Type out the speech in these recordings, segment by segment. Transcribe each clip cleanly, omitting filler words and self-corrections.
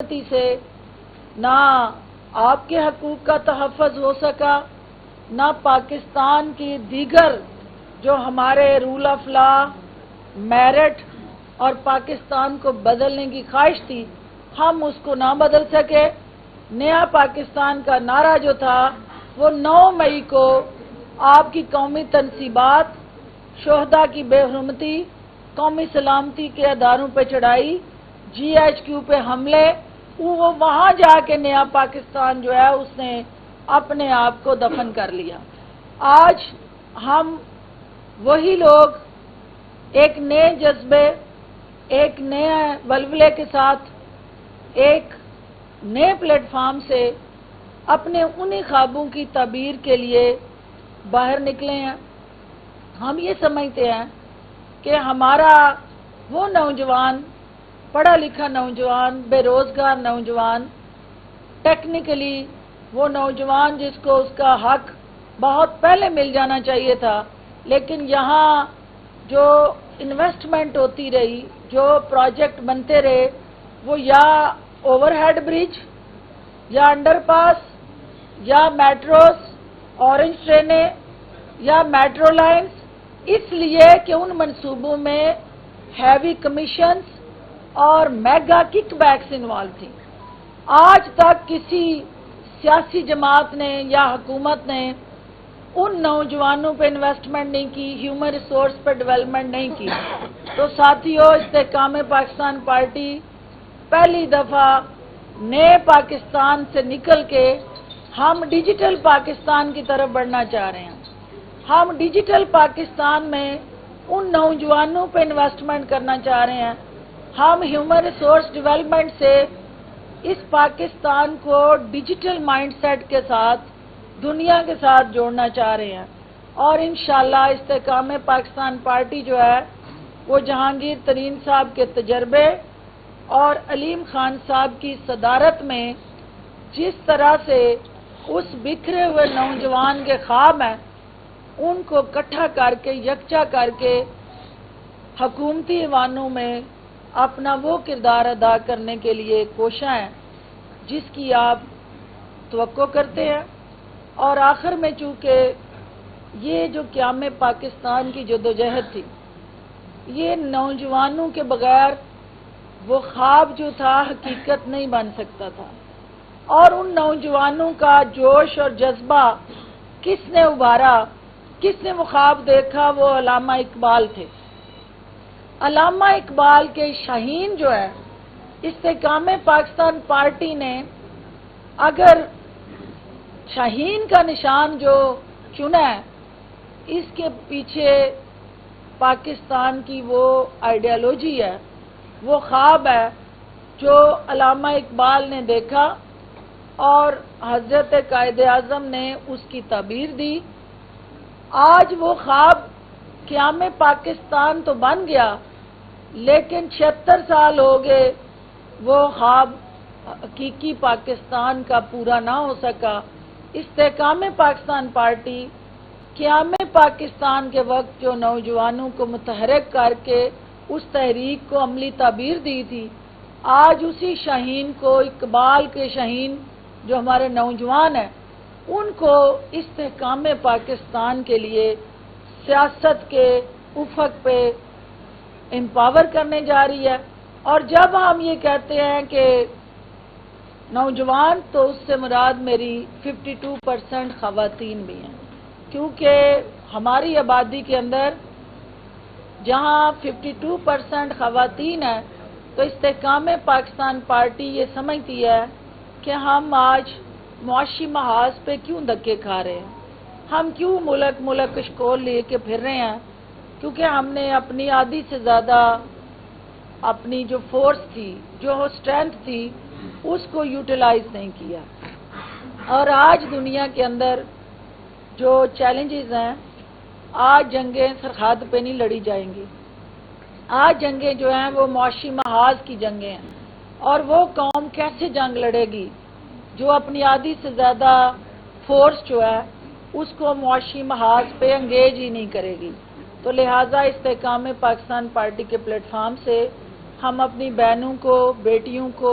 سے نہ آپ کے حقوق کا تحفظ ہو سکا، نہ پاکستان کی دیگر جو ہمارے رول آف لا، میرٹ اور پاکستان کو بدلنے کی خواہش تھی، ہم اس کو نہ بدل سکے۔ نیا پاکستان کا نعرہ جو تھا وہ 9 مئی کو آپ کی قومی تنصیبات، شہداء کی بے حرمتی، قومی سلامتی کے اداروں پہ چڑھائی، جی ایچ کیو پہ حملے، وہ وہاں جا کے نیا پاکستان جو ہے اس نے اپنے آپ کو دفن کر لیا۔ آج ہم وہی لوگ ایک نئے جذبے، ایک نئے ولولے کے ساتھ، ایک نئے پلیٹ فارم سے اپنے انہی خوابوں کی تعبیر کے لیے باہر نکلے ہیں۔ ہم یہ سمجھتے ہیں کہ ہمارا وہ نوجوان، پڑھا لکھا نوجوان، بے روزگار نوجوان، ٹیکنیکلی وہ نوجوان جس کو اس کا حق بہت پہلے مل جانا چاہیے تھا، لیکن یہاں جو انویسٹمنٹ ہوتی رہی، جو پروجیکٹ بنتے رہے، وہ یا اوور ہیڈ برج، یا انڈر پاس، یا میٹروز، اورنج ٹرینیں، یا میٹرو لائنز، اس لیے کہ ان منصوبوں میں ہیوی کمیشنز اور میگا کک بیکس انوالو تھی۔ آج تک کسی سیاسی جماعت نے یا حکومت نے ان نوجوانوں پہ انویسٹمنٹ نہیں کی، ہیومن ریسورس پہ ڈیولپمنٹ نہیں کی۔ تو ساتھیوں، استحکام پاکستان پارٹی پہلی دفعہ نئے پاکستان سے نکل کے ہم ڈیجیٹل پاکستان کی طرف بڑھنا چاہ رہے ہیں۔ ہم ڈیجیٹل پاکستان میں ان نوجوانوں پہ انویسٹمنٹ کرنا چاہ رہے ہیں۔ ہم ہیومن ریسورس ڈیولپمنٹ سے اس پاکستان کو ڈیجیٹل مائنڈ سیٹ کے ساتھ دنیا کے ساتھ جوڑنا چاہ رہے ہیں، اور انشاءاللہ استحکام پاکستان پارٹی جو ہے وہ جہانگیر ترین صاحب کے تجربے اور علیم خان صاحب کی صدارت میں جس طرح سے اس بکھرے ہوئے نوجوان کے خواب ہیں ان کو اکٹھا کر کے، یکجا کر کے حکومتی ایوانوں میں اپنا وہ کردار ادا کرنے کے لیے کوشاں ہیں جس کی آپ توقع کرتے ہیں۔ اور آخر میں چونکہ یہ جو قیام پاکستان کی جدوجہد تھی، یہ نوجوانوں کے بغیر وہ خواب جو تھا حقیقت نہیں بن سکتا تھا، اور ان نوجوانوں کا جوش اور جذبہ کس نے ابھارا، کس نے وہ خواب دیکھا؟ وہ علامہ اقبال تھے۔ علامہ اقبال کے شاہین جو ہے، استحکام پاکستان پارٹی نے اگر شاہین کا نشان جو چنا ہے، اس کے پیچھے پاکستان کی وہ آئیڈیالوجی ہے، وہ خواب ہے جو علامہ اقبال نے دیکھا اور حضرت قائد اعظم نے اس کی تعبیر دی۔ آج وہ خواب قیام پاکستان تو بن گیا، لیکن 76 سال ہو گئے وہ خواب حقیقی پاکستان کا پورا نہ ہو سکا۔ استحکام پاکستان پارٹی قیام پاکستان کے وقت جو نوجوانوں کو متحرک کر کے اس تحریک کو عملی تعبیر دی تھی، آج اسی شاہین کو، اقبال کے شاہین جو ہمارے نوجوان ہیں، ان کو استحکام پاکستان کے لیے سیاست کے افق پہ امپاور کرنے جا رہی ہے۔ اور جب ہم یہ کہتے ہیں کہ نوجوان، تو اس سے مراد میری 52% خواتین بھی ہیں، کیونکہ ہماری آبادی کے اندر جہاں 52% خواتین ہیں، تو استحکام پاکستان پارٹی یہ سمجھتی ہے کہ ہم آج معاشی محاذ پہ کیوں دھکے کھا رہے ہیں، ہم کیوں ملک کشکول لے کے پھر رہے ہیں، کیونکہ ہم نے اپنی آدھی سے زیادہ اپنی جو فورس تھی، جو اسٹرینتھ تھی، اس کو یوٹیلائز نہیں کیا۔ اور آج دنیا کے اندر جو چیلنجز ہیں، آج جنگیں سرحد پہ نہیں لڑی جائیں گی، آج جنگیں جو ہیں وہ معاشی محاذ کی جنگیں ہیں۔ اور وہ قوم کیسے جنگ لڑے گی جو اپنی آدھی سے زیادہ فورس جو ہے اس کو معاشی محاذ پہ انگیج ہی نہیں کرے گی؟ تو لہٰذا استحکام پاکستان پارٹی کے پلیٹ فارم سے ہم اپنی بہنوں کو، بیٹیوں کو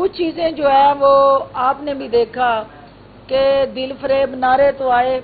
کچھ چیزیں جو ہے وہ آپ نے بھی دیکھا کہ دل فریب نعرے تو آئے،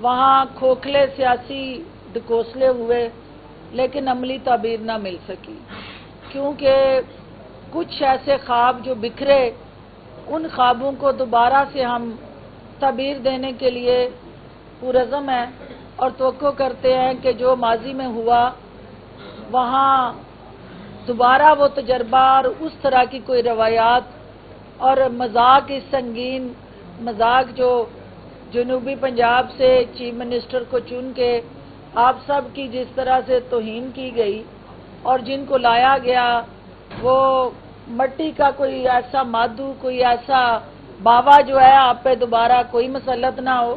وہاں کھوکھلے سیاسی ڈکوسلے ہوئے، لیکن عملی تعبیر نہ مل سکی، کیونکہ کچھ ایسے خواب جو بکھرے، ان خوابوں کو دوبارہ سے ہم تعبیر دینے کے لیے پرعزم ہیں اور توقع کرتے ہیں کہ جو ماضی میں ہوا وہاں دوبارہ وہ تجربہ اور اس طرح کی کوئی روایات اور مذاق، اس سنگین مذاق جو جنوبی پنجاب سے چیف منسٹر کو چن کے آپ سب کی جس طرح سے توہین کی گئی اور جن کو لایا گیا، وہ مٹی کا کوئی ایسا مادو، کوئی ایسا باوا جو ہے آپ پہ دوبارہ کوئی مسلط نہ ہو،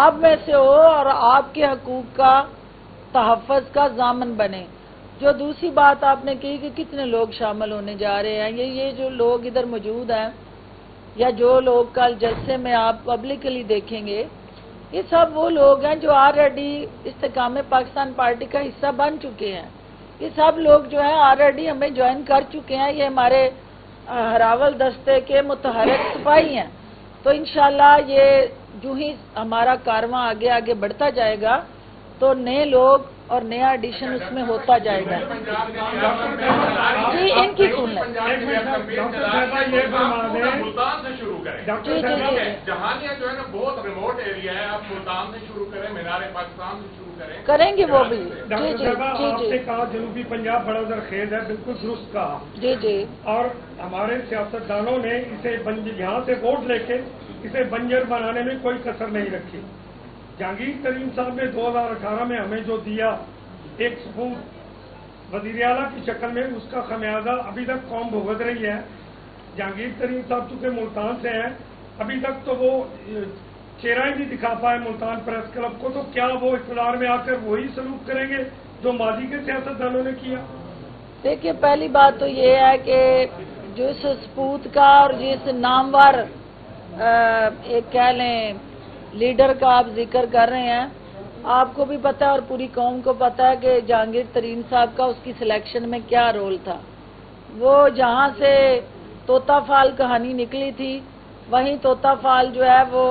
آپ میں سے ہو اور آپ کے حقوق کا تحفظ کا ضامن بنے۔ جو دوسری بات آپ نے کی کہ کتنے لوگ شامل ہونے جا رہے ہیں، یہ جو لوگ ادھر موجود ہیں یا جو لوگ کل جلسے میں آپ پبلکلی دیکھیں گے، یہ سب وہ لوگ ہیں جو آلریڈی استحکام پاکستان پارٹی کا حصہ بن چکے ہیں۔ یہ سب لوگ جو ہیں آلریڈی ہمیں جوائن کر چکے ہیں، یہ ہمارے ہراول دستے کے متحرک سپاہی ہیں۔ تو انشاءاللہ یہ جو ہی ہمارا کارواں آگے آگے بڑھتا جائے گا تو نئے لوگ اور نیا ایڈیشن اس میں ہوتا جائے گا۔ جی ان کی سن لیں۔ ملتان سے شروع کریں، جہانیہ جو ہے نا بہت ریموٹ ایریا ہے، آپ ملتان سے شروع کریں، مینار پاکستان سے شروع کریں گے وہ بھی۔ ڈاکٹر صاحبہ آپ نے کہا جنوبی پنجاب بڑا زرخیز ہے، بالکل درست کہا۔ جی اور ہمارے سیاستدانوں نے اسے یہاں سے ووٹ لے کے اسے بنجر بنانے میں کوئی کسر نہیں رکھی۔ جہانگیر ترین صاحب نے 2018 میں ہمیں جو دیا ایک ثبوت وزیر اعلیٰ کی شکل میں، اس کا خمیازہ ابھی تک قوم بھگت رہی ہے۔ جہانگیر ترین صاحب چونکہ ملتان سے ہیں، ابھی تک تو وہ چہرہ ہی نہیں دکھا پائے ملتان پریس کلب کو، تو کیا وہ اقتدار میں آ کر وہی سلوک کریں گے جو ماضی کے سیاستدانوں نے کیا؟ دیکھیے پہلی بات تو یہ ہے کہ جو اس سپوت کا اور جس نامور ایک کہہ لیں لیڈر کا آپ ذکر کر رہے ہیں، آپ کو بھی پتہ ہے اور پوری قوم کو پتہ ہے کہ جہانگیر ترین صاحب کا اس کی سلیکشن میں کیا رول تھا۔ وہ جہاں سے طوطا فال کہانی نکلی تھی، وہیں طوطا فال جو ہے وہ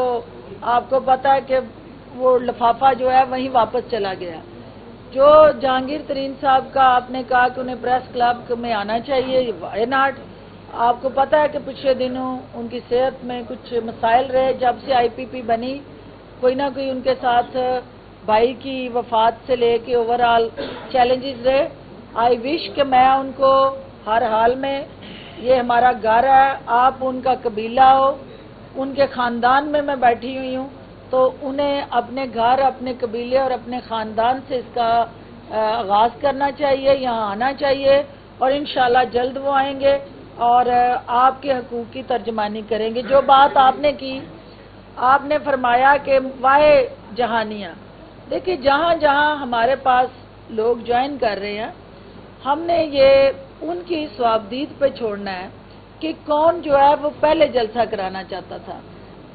آپ کو پتہ ہے کہ وہ لفافہ جو ہے وہیں واپس چلا گیا۔ جو جہانگیر ترین صاحب کا آپ نے کہا کہ انہیں پریس کلب میں آنا چاہیے، وائی ناٹ؟ آپ کو پتہ ہے کہ پچھلے دنوں ان کی صحت میں کچھ مسائل رہے، جب سے آئی پی پی بنی کوئی نہ کوئی ان کے ساتھ بھائی کی وفات سے لے کے اوور آل چیلنجز رہے۔ آئی وش کہ میں ان کو ہر حال میں، یہ ہمارا گھر ہے، آپ ان کا قبیلہ ہو، ان کے خاندان میں بیٹھی ہوئی ہوں، تو انہیں اپنے گھر، اپنے قبیلے اور اپنے خاندان سے اس کا آغاز کرنا چاہیے، یہاں آنا چاہیے، اور انشاءاللہ جلد وہ آئیں گے اور آپ کے حقوق کی ترجمانی کریں گے۔ جو بات آپ نے کی، آپ نے فرمایا کہ واحد جہانیہ، دیکھیں جہاں جہاں ہمارے پاس لوگ جوائن کر رہے ہیں، ہم نے یہ ان کی ثوابدید پہ چھوڑنا ہے کہ کون جو ہے وہ پہلے جلسہ کرانا چاہتا تھا۔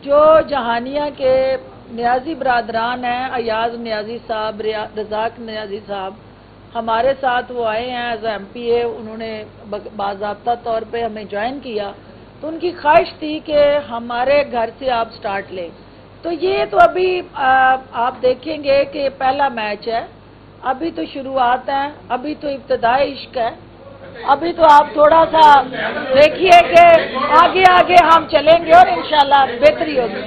جو جہانیہ کے نیازی برادران ہیں، ایاز نیازی صاحب، رزاق نیازی صاحب، ہمارے ساتھ وہ آئے ہیں ایز ایم پی اے، انہوں نے باضابطہ طور پہ ہمیں جوائن کیا، تو ان کی خواہش تھی کہ ہمارے گھر سے آپ سٹارٹ لیں۔ تو یہ تو ابھی آپ دیکھیں گے کہ پہلا میچ ہے، ابھی تو شروعات ہیں، ابھی تو ابتدائی عشق ہے، ابھی تو آپ تھوڑا سا دیکھیے کہ آگے آگے ہم چلیں گے اور انشاءاللہ بہتری ہوگی۔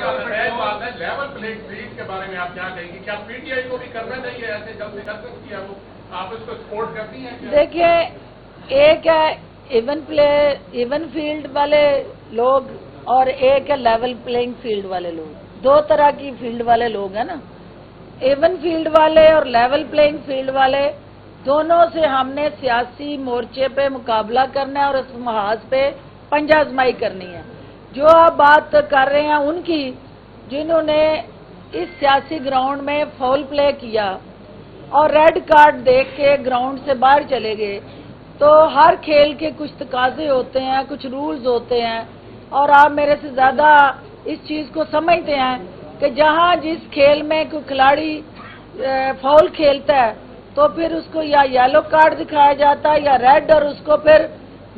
لیول پلینگ فیلڈ کے بارے میں آپ کیا کہیں گے؟ کیا پی ٹی آئی کو بھی کرنا چاہیے ایسے جب سے کر سکتی ہے وہ؟ آپ اس کو سپورٹ کرتی ہیں؟ دیکھیں ایک ہے ایون فیلڈ والے لوگ اور ایک ہے لیول پلینگ فیلڈ والے لوگ، دو طرح کی فیلڈ والے لوگ ہیں نا۔ ایون فیلڈ والے اور لیول پلینگ فیلڈ والے دونوں سے ہم نے سیاسی مورچے پہ مقابلہ کرنا ہے اور اس محاذ پہ پنجہ آزمائی کرنی ہے۔ جو آپ بات کر رہے ہیں ان کی، جنہوں نے اس سیاسی گراؤنڈ میں فاؤل پلے کیا اور ریڈ کارڈ دیکھ کے گراؤنڈ سے باہر چلے گئے، تو ہر کھیل کے کچھ تقاضے ہوتے ہیں، کچھ رولز ہوتے ہیں، اور آپ میرے سے زیادہ اس چیز کو سمجھتے ہیں کہ جہاں جس کھیل میں کوئی کھلاڑی فاؤل کھیلتا ہے تو پھر اس کو یا یلو کارڈ دکھایا جاتا ہے یا ریڈ، اور اس کو پھر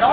9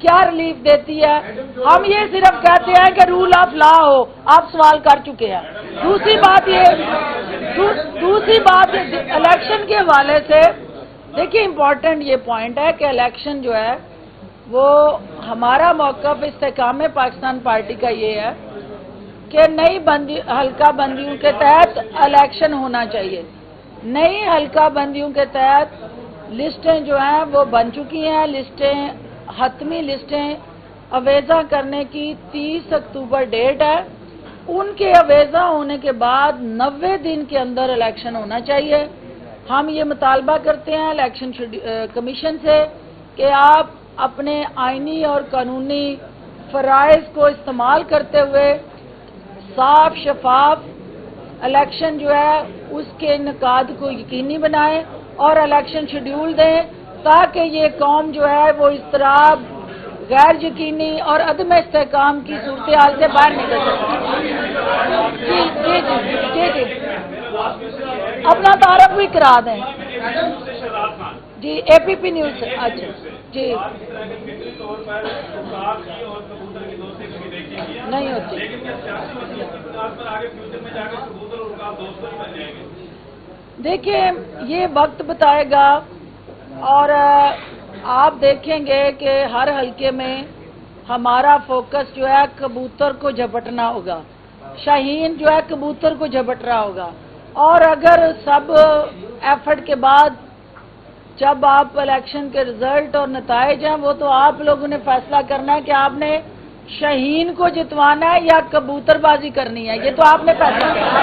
کیا ریلیف دیتی ہے؟ ہم یہ صرف کہتے ہیں کہ رول آف لا ہو، آپ سوال کر چکے ہیں۔ دوسری بات الیکشن کے حوالے سے دیکھیے امپورٹنٹ یہ پوائنٹ ہے کہ الیکشن جو ہے وہ ہمارا موقف استحکام پاکستان پارٹی کا یہ ہے کہ نئی حلقہ بندیوں کے تحت الیکشن ہونا چاہیے۔ نئی حلقہ بندیوں کے تحت لسٹیں جو ہیں وہ بن چکی ہیں، لسٹیں حتمی لسٹیں اویزہ کرنے کی 30 اکتوبر ڈیٹ ہے۔ ان کے اویزہ ہونے کے بعد 90 دن کے اندر الیکشن ہونا چاہیے۔ ہم یہ مطالبہ کرتے ہیں الیکشن کمیشن سے کہ آپ اپنے آئینی اور قانونی فرائض کو استعمال کرتے ہوئے صاف شفاف الیکشن جو ہے اس کے انعقاد کو یقینی بنائیں اور الیکشن شیڈیول دیں تاکہ یہ قوم جو ہے وہ اضطراب، غیر یقینی اور عدم استحکام کی صورتحال سے باہر نکل سکے۔ جی اپنا تعارف بھی کرا دیں۔ جی اے پی پی نیوز سے۔ اچھا جی نہیں ہوتی۔ دیکھیں یہ وقت بتائے گا اور آپ دیکھیں گے کہ ہر حلقے میں ہمارا فوکس جو ہے کبوتر کو جھپٹنا ہوگا، شاہین جو ہے کبوتر کو جھپٹ رہا ہوگا، اور اگر سب ایفرٹ کے بعد جب آپ الیکشن کے رزلٹ اور نتائج ہیں وہ تو آپ لوگوں نے فیصلہ کرنا ہے کہ آپ نے شاہین کو جتوانا ہے یا کبوتر بازی کرنی ہے، یہ تو آپ نے فیصلہ کرنا ہے۔